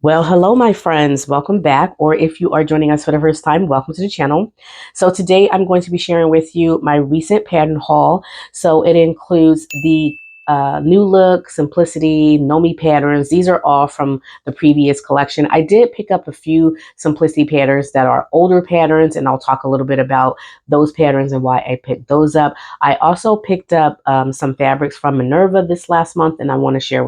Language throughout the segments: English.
Well, hello, my friends. Welcome back. Or if you are joining us for the first time, welcome to the channel. So today I'm going to be sharing with you my recent pattern haul. So it includes the New Look, Simplicity, Nomi patterns. These are all from the previous collection. I did pick up a few Simplicity patterns that are older patterns, and I'll talk a little bit about those patterns and why I picked those up. I also picked up some fabrics from Minerva this last month, and I want to share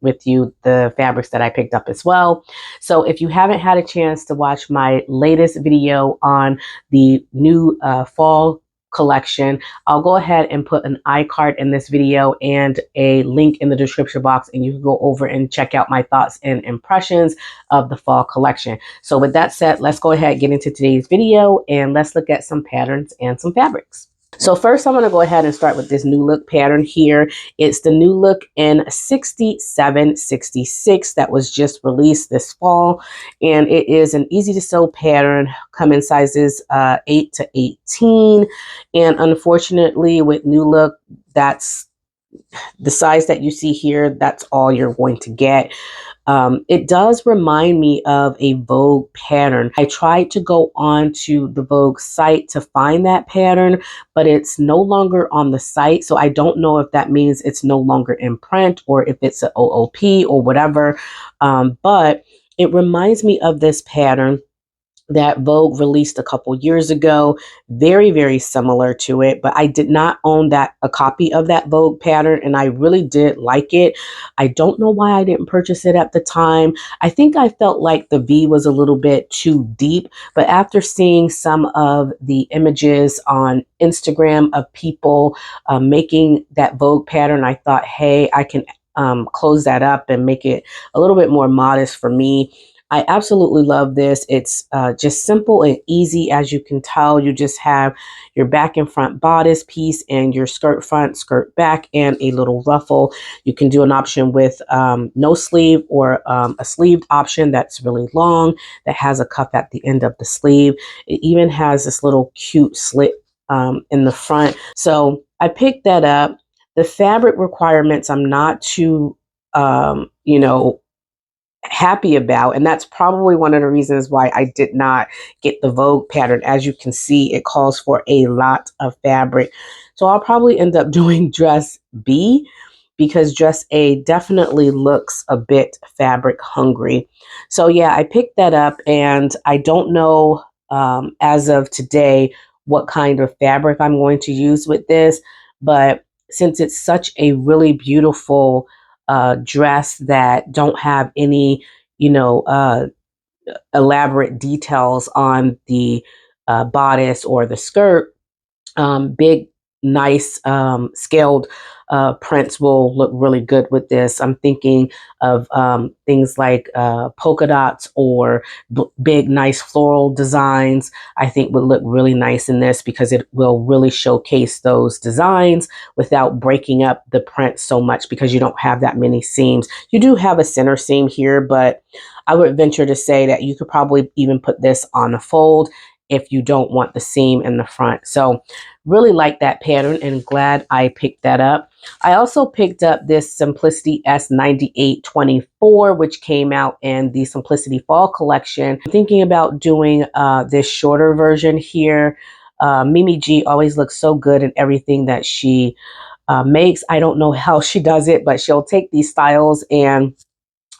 with you the fabrics that I picked up as well. So if you haven't had a chance to watch my latest video on the new fall collection, I'll go ahead and put an iCard in this video and a link in the description box, and you can go over and check out my thoughts and impressions of the fall collection. So with that said, let's go ahead and get into today's video and let's look at some patterns and some fabrics. So first I'm going to go ahead and start with this New Look pattern here. It's the New Look in 6766 that was just released this fall. And it is an easy to sew pattern, come in sizes 8 to 18. And unfortunately with New Look, that's the size that you see here. That's all you're going to get. It does remind me of a Vogue pattern. I tried to go on to the Vogue site to find that pattern, but it's no longer on the site. So I don't know if that means it's no longer in print or if it's an OOP or whatever. But it reminds me of this pattern that Vogue released a couple years ago, very, very similar to it, but I did not own a copy of that Vogue pattern, and I really did like it. I don't know why I didn't purchase it at the time. I think I felt like the V was a little bit too deep, but after seeing some of the images on Instagram of people making that Vogue pattern, I thought, hey, I can close that up and make it a little bit more modest for me. I absolutely love this. It's just simple and easy. As you can tell, you just have your back and front bodice piece and your skirt front, skirt back, and a little ruffle. You can do an option with no sleeve or a sleeved option that's really long that has a cuff at the end of the sleeve. It even has this little cute slit in the front. So I picked that up. The fabric requirements, I'm not too, happy about, and that's probably one of the reasons why I did not get the Vogue pattern. As you can see, it calls for a lot of fabric, so I'll probably end up doing dress B because dress A definitely looks a bit fabric hungry. So yeah, I picked that up, and I don't know as of today what kind of fabric I'm going to use with this, but since it's such a really beautiful dress that don't have any, elaborate details on the bodice or the skirt, big, nice scaled prints will look really good with this. I'm thinking of things like polka dots or big, nice floral designs. I think would look really nice in this because it will really showcase those designs without breaking up the print so much because you don't have that many seams. You do have a center seam here, but I would venture to say that you could probably even put this on a fold if you don't want the seam in the front. So really like that pattern and glad I picked that up. I also picked up this Simplicity S9824, which came out in the Simplicity Fall collection. I'm thinking about doing this shorter version here. Mimi G always looks so good in everything that she makes. I don't know how she does it, but she'll take these styles and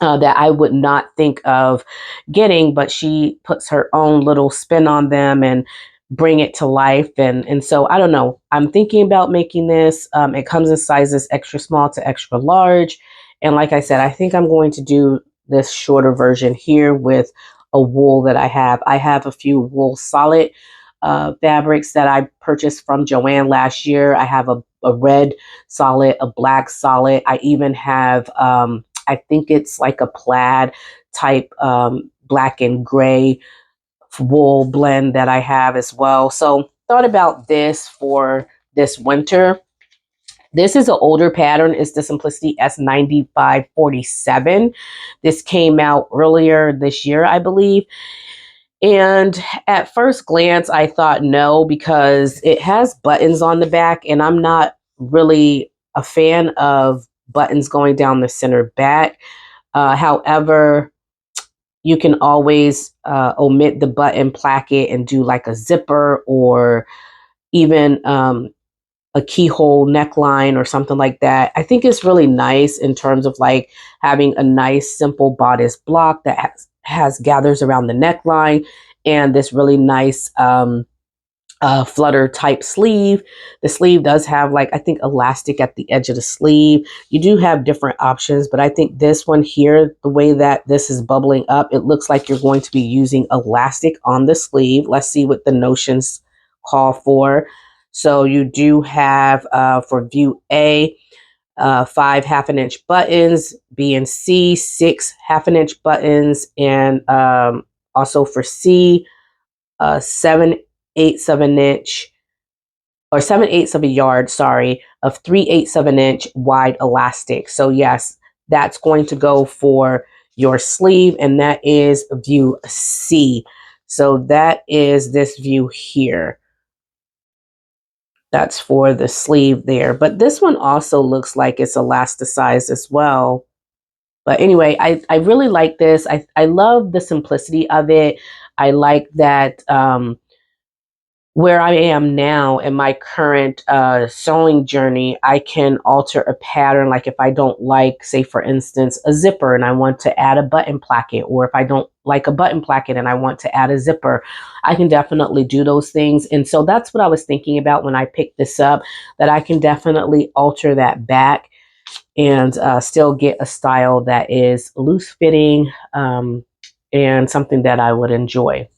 that I would not think of getting, but she puts her own little spin on them and bring it to life. And so I don't know. I'm thinking about making this. It comes in sizes extra small to extra large. And like I said, I think I'm going to do this shorter version here with a wool that I have. I have a few wool solid fabrics that I purchased from Joann last year. I have a red solid, a black solid. I even have I think it's like a plaid type black and gray wool blend that I have as well. So thought about this for this winter. This is an older pattern. It's the Simplicity S9547. This came out earlier this year, I believe. And at first glance, I thought no, because it has buttons on the back, and I'm not really a fan of buttons going down the center back. However, you can always omit the button placket and do like a zipper, or even a keyhole neckline or something like that. I think it's really nice in terms of like having a nice simple bodice block that has gathers around the neckline, and this really nice flutter type sleeve. The sleeve does have, like, I think elastic at the edge of the sleeve. You do have different options, but I think this one here, the way that this is bubbling up, it looks like you're going to be using elastic on the sleeve. Let's see what the notions call for. So you do have for view A, 5 half-an-inch buttons, B and C, 6 half-an-inch buttons, and also for C, 7/8 of an inch, or 7/8 of a yard, sorry, of 3/8 of an inch wide elastic. So yes, that's going to go for your sleeve, and that is view C. So that is this view here. That's for the sleeve there. But this one also looks like it's elasticized as well. But anyway, I really like this. I love the simplicity of it. I like that where I am now in my current sewing journey, I can alter a pattern. Like if I don't like, say for instance, a zipper and I want to add a button placket, or if I don't like a button placket and I want to add a zipper, I can definitely do those things. And so that's what I was thinking about when I picked this up, that I can definitely alter that back and still get a style that is loose fitting and something that I would enjoy.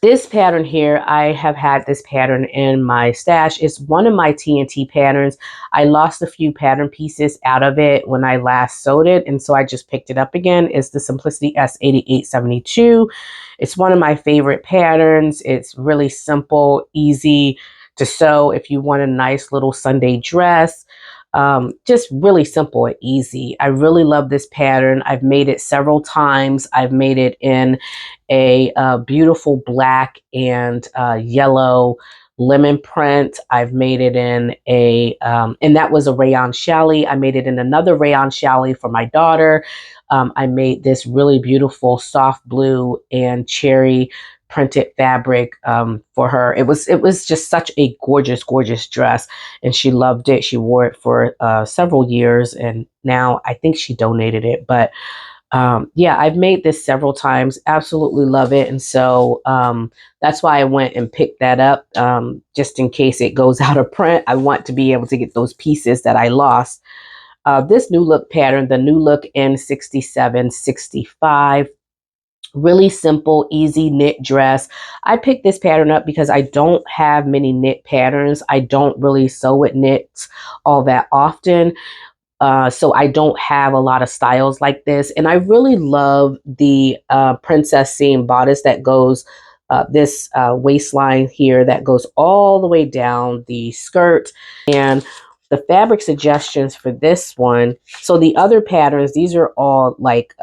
This pattern here, I have had this pattern in my stash. It's one of my TNT patterns. I lost a few pattern pieces out of it when I last sewed it, and so I just picked it up again. It's the Simplicity S8872. It's one of my favorite patterns. It's really simple, easy to sew if you want a nice little Sunday dress. Just really simple and easy. I really love this pattern. I've made it several times. I've made it in a beautiful black and yellow lemon print. I've made it in a, and that was a rayon challis. I made it in another rayon challis for my daughter. I made this really beautiful soft blue and cherry printed fabric for her. It was just such a gorgeous, gorgeous dress, and she loved it. She wore it for several years, and now I think she donated it. But yeah, I've made this several times. Absolutely love it, and so that's why I went and picked that up, just in case it goes out of print. I want to be able to get those pieces that I lost. This New Look pattern, the New Look N6765. Really simple, easy knit dress. I picked this pattern up because I don't have many knit patterns. I don't really sew with knits all that often. So I don't have a lot of styles like this. And I really love the princess seam bodice that goes this waistline here that goes all the way down the skirt. And the fabric suggestions for this one. So the other patterns, these are all like,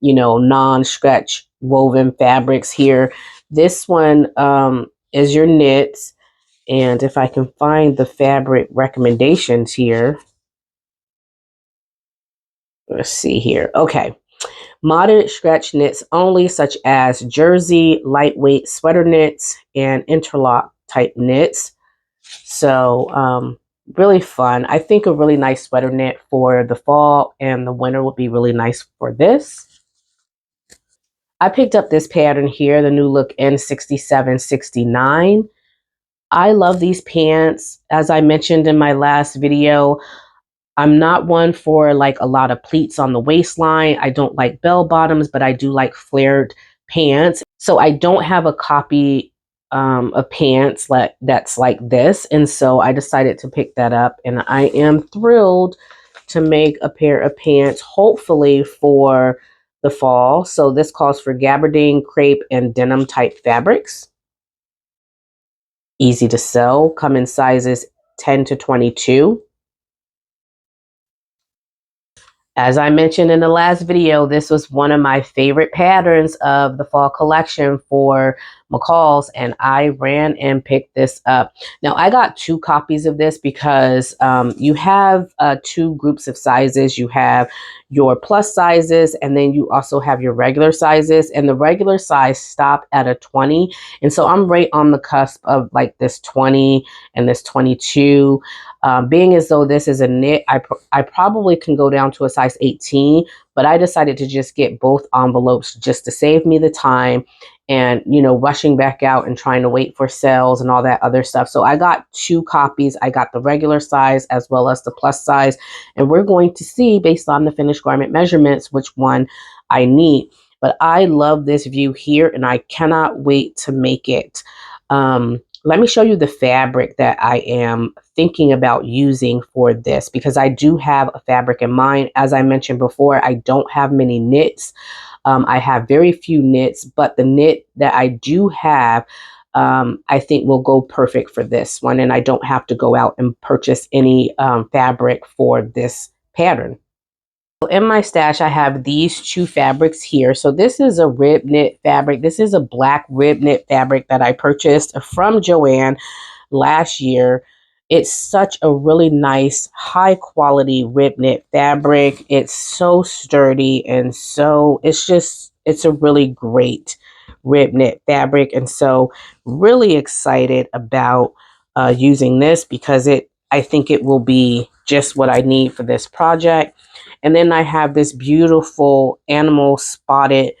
you know, non-stretch woven fabrics here. This one is your knits. And if I can find the fabric recommendations here, let's see here. Okay. Moderate stretch knits only, such as jersey, lightweight sweater knits, and interlock type knits. So really fun. I think a really nice sweater knit for the fall and the winter would be really nice for this. I picked up this pattern here, the New Look N6769. I love these pants. As I mentioned in my last video, I'm not one for like a lot of pleats on the waistline. I don't like bell bottoms, but I do like flared pants. So I don't have a copy of pants that's like this. And so I decided to pick that up, and I am thrilled to make a pair of pants, hopefully for the fall. So this calls for gabardine, crepe, and denim type fabrics. Easy to sew, come in sizes 10 to 22. As I mentioned in the last video, this was one of my favorite patterns of the fall collection for McCall's, and I ran and picked this up. Now, I got 2 copies of this because you have 2 groups of sizes. You have your plus sizes, and then you also have your regular sizes, and the regular size stop at a 20. And so I'm right on the cusp of like this 20 and this 22. Being as though this is a knit, I probably can go down to a size 18, but I decided to just get both envelopes just to save me the time and, you know, rushing back out and trying to wait for sales and all that other stuff. So I got 2 copies. I got the regular size as well as the plus size, and we're going to see based on the finished garment measurements which one I need. But I love this view here, and I cannot wait to make it. Let me show you the fabric that I am thinking about using for this, because I do have a fabric in mind. As I mentioned before, I don't have many knits. I have very few knits, but the knit that I do have, I think will go perfect for this one, and I don't have to go out and purchase any fabric for this pattern. In my stash, I have these 2 fabrics here. So this is a rib knit fabric. This is a black rib knit fabric that I purchased from Joann last year. It's such a really nice, high quality rib knit fabric. It's so sturdy, and so it's a really great rib knit fabric. And so really excited about using this, because I think it will be just what I need for this project. And then I have this beautiful animal spotted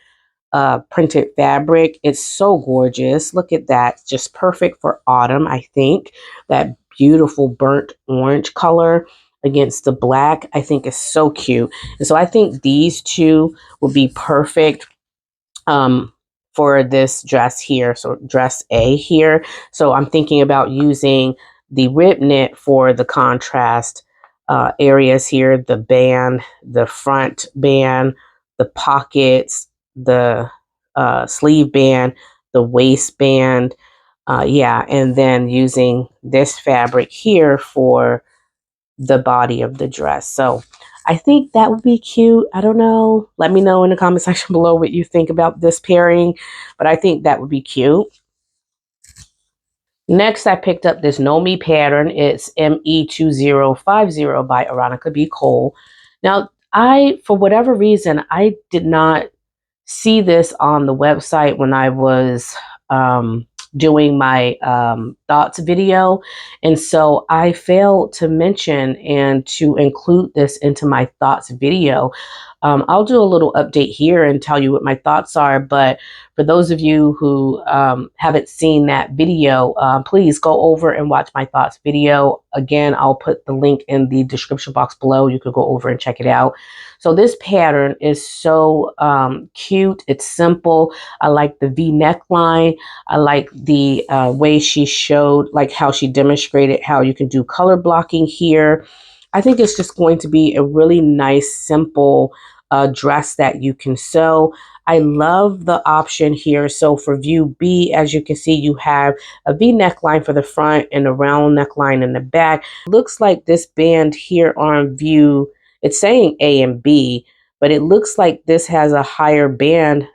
printed fabric. It's so gorgeous. Look at that. Just perfect for autumn, I think. That beautiful burnt orange color against the black, I think is so cute. And so I think these 2 will be perfect for this dress here. So dress A here. So I'm thinking about using the rib knit for the contrast areas here, the band, the front band, the pockets, the sleeve band, the waistband. Yeah, and then using this fabric here for the body of the dress. So I think that would be cute. I don't know. Let me know in the comment section below what you think about this pairing, but I think that would be cute. Next, I picked up this Know Me pattern. It's ME2050 by Aronica B. Cole. Now, for whatever reason, I did not see this on the website when I was doing my thoughts video. And so I failed to mention and to include this into my thoughts video. I'll do a little update here and tell you what my thoughts are. But for those of you who haven't seen that video, please go over and watch my thoughts video. Again, I'll put the link in the description box below. You could go over and check it out. So this pattern is so cute. It's simple. I like the V neckline. I like the way she showed, like how she demonstrated how you can do color blocking here. I think it's just going to be a really nice, simple dress that you can sew. I love the option here. So for view B, as you can see, you have a V neckline for the front and a round neckline in the back. Looks like this band here on view, it's saying A and B, but it looks like this has a higher band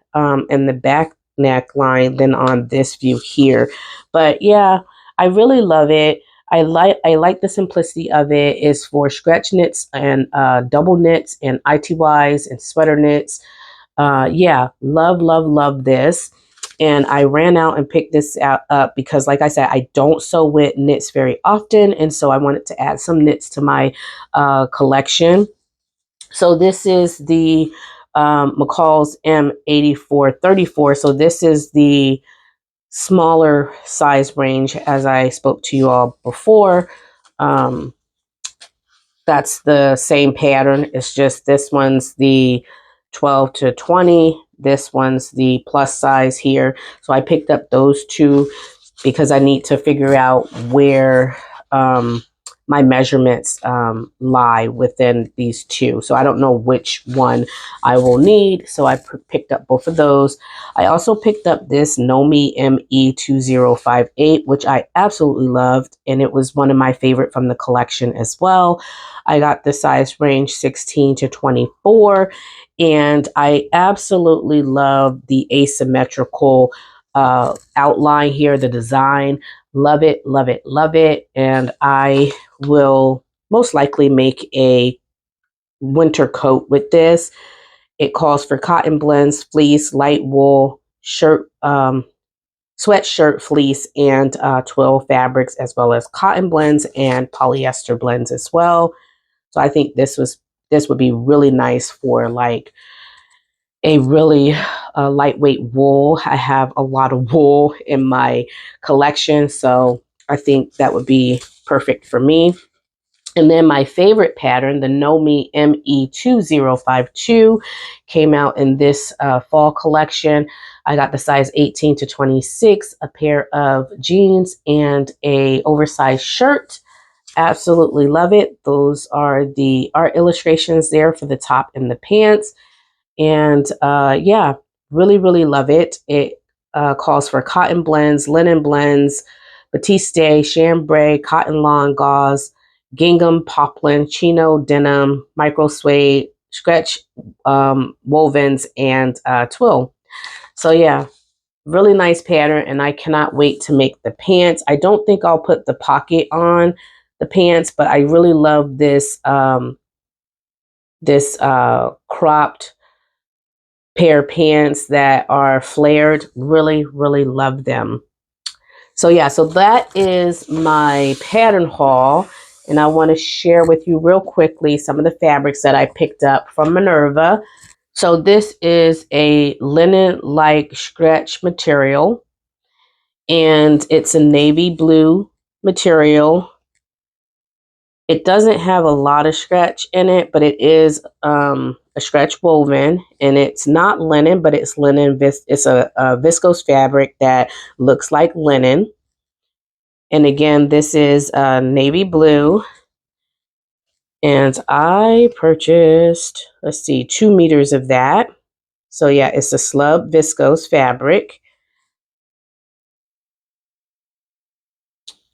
in the back neckline than on this view here. But yeah, I really love it. I like the simplicity of it. It's for stretch knits and double knits and ITYs and sweater knits. Yeah, love this. And I ran out and picked this up because, like I said, I don't sew with knits very often. And so I wanted to add some knits to my collection. So this is the McCall's M8434. So this is the smaller size range, as I spoke to you all before. That's the same pattern. It's just this one's the 12 to 20. This one's the plus size here. So I picked up those 2 because I need to figure out where my measurements lie within these 2. So I don't know which one I will need. So I picked up both of those. I also picked up this Know Me ME2058, which I absolutely loved. And it was one of my favorite from the collection as well. I got the size range 16 to 24. And I absolutely love the asymmetrical outline here, the design. Love it, love it, love it. And I will most likely make a winter coat with this. It calls for cotton blends, fleece, light wool, shirt, sweatshirt, fleece, and twill fabrics, as well as cotton blends and polyester blends as well. So I think this would be really nice for like a really lightweight wool. I have a lot of wool in my collection, so I think that would be perfect for me. And then my favorite pattern, the Nomi ME2052, came out in this fall collection. I got the size 18 to 26, a pair of jeans and a oversized shirt. Absolutely love it. Those are the art illustrations there for the top and the pants. And yeah, really, really love it. It calls for cotton blends, linen blends, batiste, chambray, cotton lawn, gauze, gingham, poplin, chino, denim, micro suede, stretch wovens, and twill. So yeah, really nice pattern, and I cannot wait to make the pants. I don't think I'll put the pocket on the pants, but I really love this cropped pair of pants that are flared. Really, really love them. So yeah, so that is my pattern haul. And I want to share with you real quickly some of the fabrics that I picked up from Minerva. So this is a linen-like stretch material, and it's a navy blue material. It doesn't have a lot of stretch in it, but it is a stretch woven, and it's not linen, but it's linen. It's a viscose fabric that looks like linen. And again, this is navy blue. And I purchased, let's see, 2 meters of that. So yeah, it's a slub viscose fabric.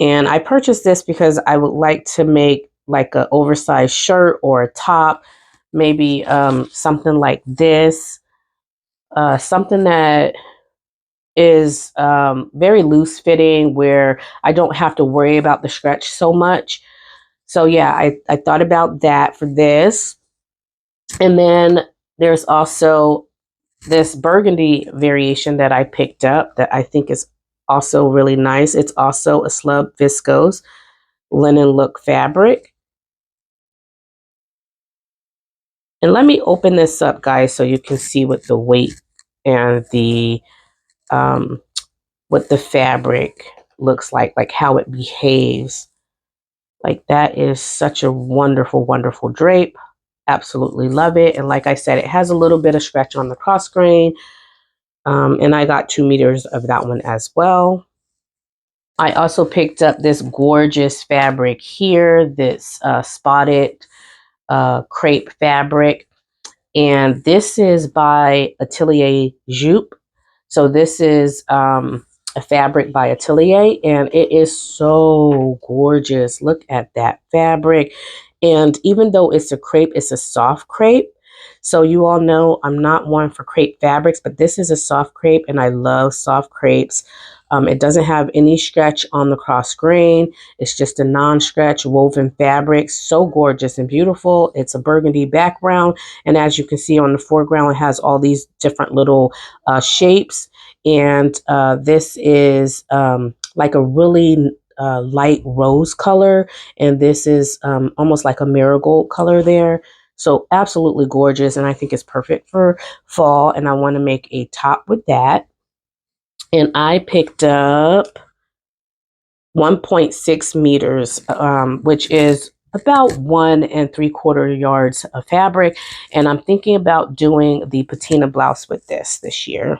And I purchased this because I would like to make like an oversized shirt or a top, maybe something like this, something that is very loose fitting where I don't have to worry about the stretch so much. So yeah, I thought about that for this. And then there's also this burgundy variation that I picked up that I think is also really nice. It's also a slub viscose linen look fabric. And let me open this up, guys, so you can see what the weight and the what the fabric looks like how it behaves. Like that is such a wonderful, wonderful drape. Absolutely love it. And like I said, it has a little bit of stretch on the cross grain. And I got 2 meters of that one as well. I also picked up this gorgeous fabric here, this spotted crepe fabric. And this is by Atelier Jupe. So this is a fabric by Atelier, and it is so gorgeous. Look at that fabric. And even though it's a crepe, it's a soft crepe. So you all know I'm not one for crepe fabrics, but this is a soft crepe, and I love soft crepes. It doesn't have any stretch on the cross grain. It's just a non-stretch woven fabric. So gorgeous and beautiful. It's a burgundy background. And as you can see on the foreground, it has all these different little shapes. And this is like a really light rose color. And this is almost like a marigold color there. So absolutely gorgeous. And I think it's perfect for fall. And I want to make a top with that. And I picked up 1.6 meters, which is about 1 3/4 yards of fabric. And I'm thinking about doing the patina blouse with this year.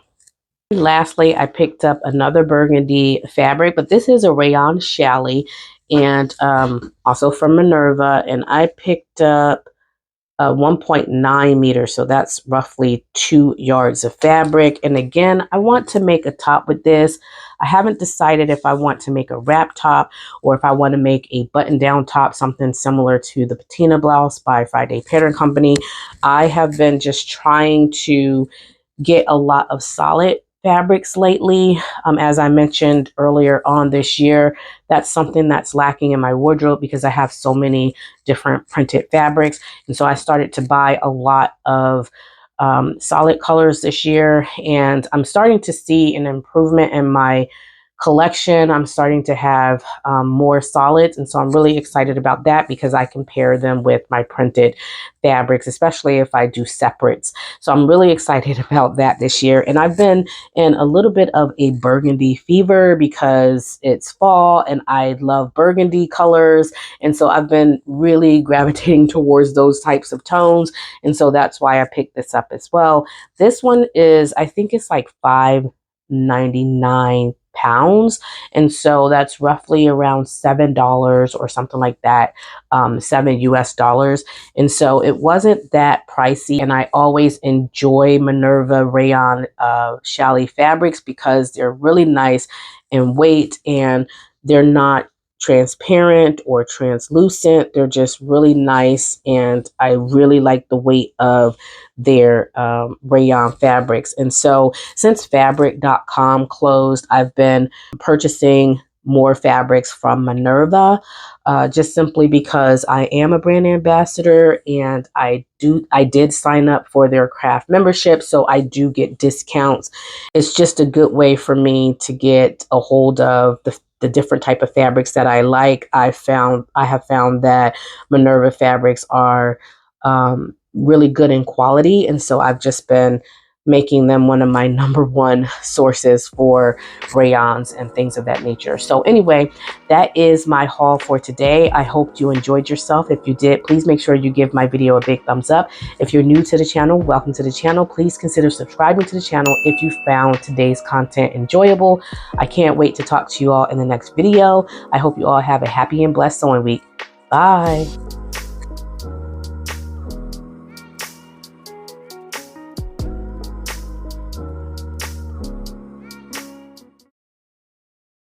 Lastly, I picked up another burgundy fabric, but this is a rayon challis, and also from Minerva. And I picked up 1.9 meters, so that's roughly 2 yards of fabric. And again, I want to make a top with this. I haven't decided if I want to make a wrap top or if I want to make a button-down top, something similar to the patina blouse by Friday Pattern Company. I have been just trying to get a lot of solid fabrics lately. As I mentioned earlier on this year, that's something that's lacking in my wardrobe because I have so many different printed fabrics. And so I started to buy a lot of solid colors this year, and I'm starting to see an improvement in my collection. I'm starting to have more solids, and so I'm really excited about that because I can pair them with my printed fabrics, especially if I do separates. So I'm really excited about that this year. And I've been in a little bit of a burgundy fever because it's fall and I love burgundy colors, and so I've been really gravitating towards those types of tones, and so that's why I picked this up as well. This one is, I think it's like £5.99, and so that's roughly around $7 or something like that, $7 US. And so it wasn't that pricey, and I always enjoy Minerva rayon challis fabrics because they're really nice in weight, and they're not transparent or translucent. They're just really nice, and I really like the weight of their rayon fabrics. And so since fabric.com closed, I've been purchasing more fabrics from Minerva, just simply because I am a brand ambassador, and I did sign up for their craft membership, so I do get discounts. It's just a good way for me to get a hold of the different type of fabrics that I like. I have found that Minerva fabrics are really good in quality, and so I've just been making them one of my number one sources for rayons and things of that nature. So anyway, that is my haul for today. I hope you enjoyed yourself. If you did, please make sure you give my video a big thumbs up. If you're new to the channel, welcome to the channel. Please consider subscribing to the channel if you found today's content enjoyable. I can't wait to talk to you all in the next video. I hope you all have a happy and blessed sewing week. Bye.